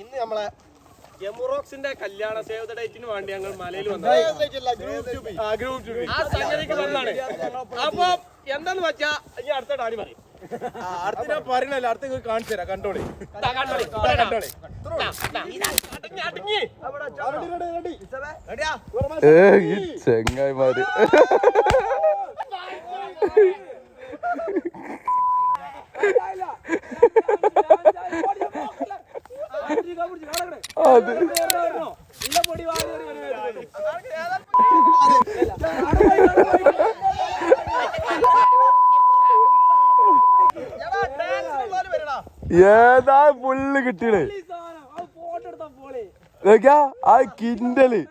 ഇന്ന് നമ്മളെ എമുറോക്സിന്റെ കല്യാണ സേവ് ദ ഡേറ്റിന് വേണ്ടി ഞങ്ങൾ മലയിൽ വന്നത്. ആ സംഗതിക്ക് വന്നാണ്. അപ്പൊ എന്താന്ന് വെച്ചാ ഇനി അടുത്ത ഡാഡി പറയും. അടുത്ത ഞാൻ പറയണല്ലോ, അടുത്ത കാണിച്ചു തരാം. കണ്ടോളി ചെങ്ങായിമാര് അത് ഏതാ പുല്ല് കിട്ടിയത് ആ കിൻഡല്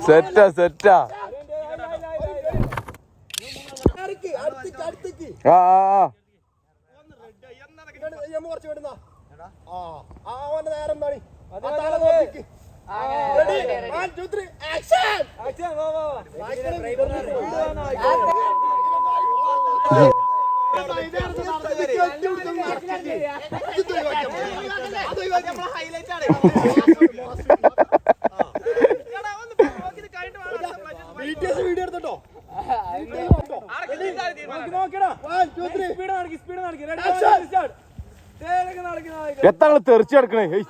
സെറ്റാ സെറ്റാ എത്താണ് തെറിച്ച് കിടക്കണേ?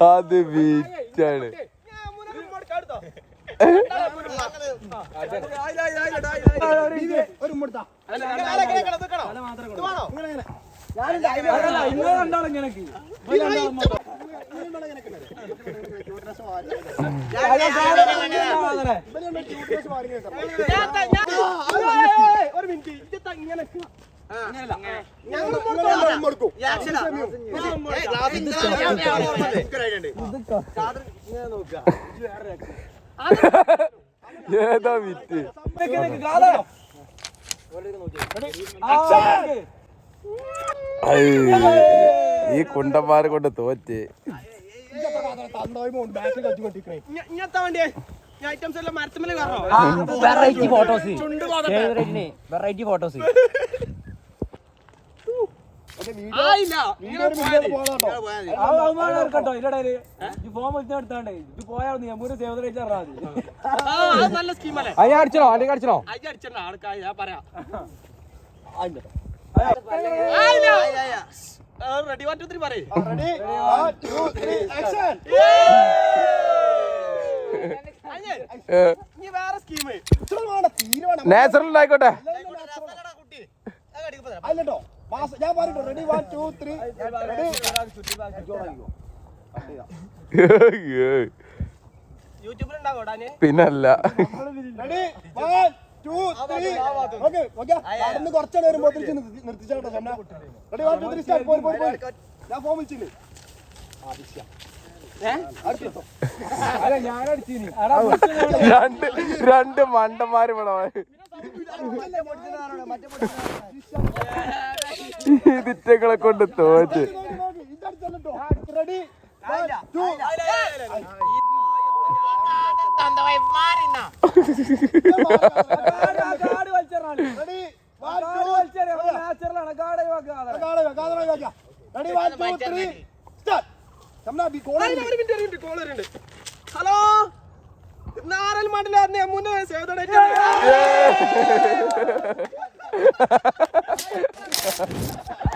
അത് വീറ്റാണ്. ഏതാ വിറ്റ് ഈ കുണ്ടന്മാരെ കൊണ്ട് തോറ്റ്. വെറൈറ്റി ഫോട്ടോസ് വെറൈറ്റി ഫോട്ടോസ് അടിച്ചണോ അല്ലെങ്കിൽ അടിച്ചണോ? റെഡി 1 2 3 പറയ്. ഇനി വേറെ സ്കീം നാച്ചുറൽ ആയിക്കോട്ടെ. അല്ലട്ടോ ഞാൻ പറഞ്ഞു റെഡി 1 2 3 യൂട്യൂബിലുണ്ടാവോ ഡാന്? പിന്നല്ല. റെഡി 1 2 3 ഓക്കേ ഓക്കേ നടന്ന് കുറച്ച് നേരം പോത്തിച്ച് നിർത്തിച്ചോട്ടോ ഷംന. Ready 1 2 3 start. പോയി ഞാൻ ഫോം വിളിച്ചിന്. രണ്ട് മണ്ടന്മാര് ഇവിടെ ഇതിറ്റകളെ കൊണ്ട് തോറ്റ്. റെഡി 1 2 ഹലോ നാരൽ മണ്ഡലം മുന്നേ സേവ് ദ ഡേറ്റ്